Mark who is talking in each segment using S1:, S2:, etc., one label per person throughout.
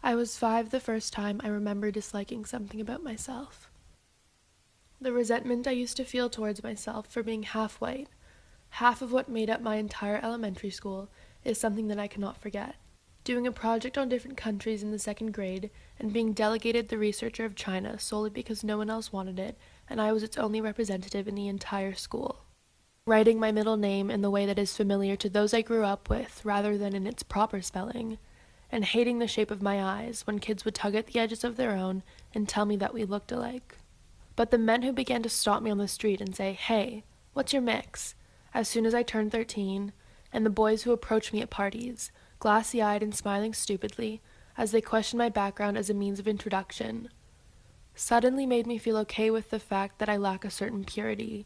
S1: I was 5 the first time I remember disliking something about myself. The resentment I used to feel towards myself for being half white, half of what made up my entire elementary school, is something that I cannot forget. Doing a project on different countries in the 2nd grade and being delegated the researcher of China solely because no one else wanted it and I was its only representative in the entire school. Writing my middle name in the way that is familiar to those I grew up with rather than in its proper spelling, and hating the shape of my eyes when kids would tug at the edges of their own and tell me that we looked alike. But the men who began to stop me on the street and say, "Hey, what's your mix?" as soon as I turned 13, and the boys who approached me at parties, glassy-eyed and smiling stupidly, as they questioned my background as a means of introduction, suddenly made me feel okay with the fact that I lack a certain purity.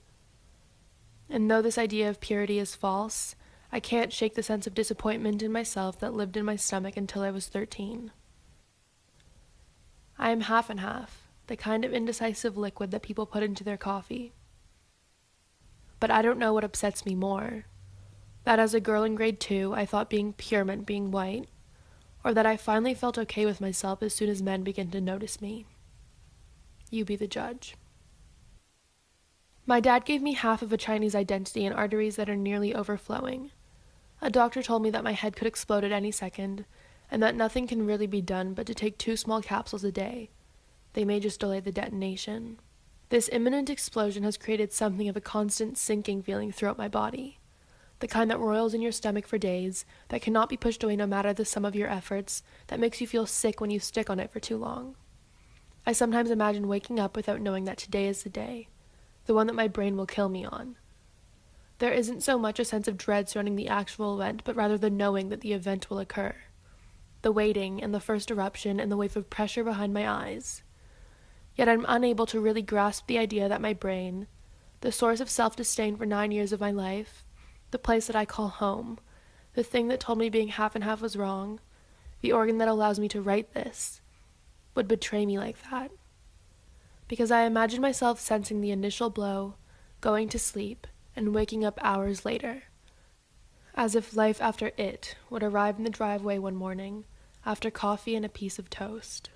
S1: And though this idea of purity is false, I can't shake the sense of disappointment in myself that lived in my stomach until I was 13. I am half and half, the kind of indecisive liquid that people put into their coffee. But I don't know what upsets me more. That as a girl in grade 2, I thought being pure meant being white, or that I finally felt okay with myself as soon as men began to notice me. You be the judge. My dad gave me half of a Chinese identity and arteries that are nearly overflowing. A doctor told me that my head could explode at any second, and that nothing can really be done but to take 2 small capsules a day. They may just delay the detonation. This imminent explosion has created something of a constant sinking feeling throughout my body. The kind that roils in your stomach for days, that cannot be pushed away no matter the sum of your efforts, that makes you feel sick when you stick on it for too long. I sometimes imagine waking up without knowing that today is the day, the one that my brain will kill me on. There isn't so much a sense of dread surrounding the actual event, but rather the knowing that the event will occur. The waiting, and the first eruption, and the wave of pressure behind my eyes. Yet I'm unable to really grasp the idea that my brain, the source of self-disdain for 9 years of my life, the place that I call home, the thing that told me being half and half was wrong, the organ that allows me to write this, would betray me like that. Because I imagine myself sensing the initial blow, going to sleep, and waking up hours later, as if life after it would arrive in the driveway one morning, after coffee and a piece of toast.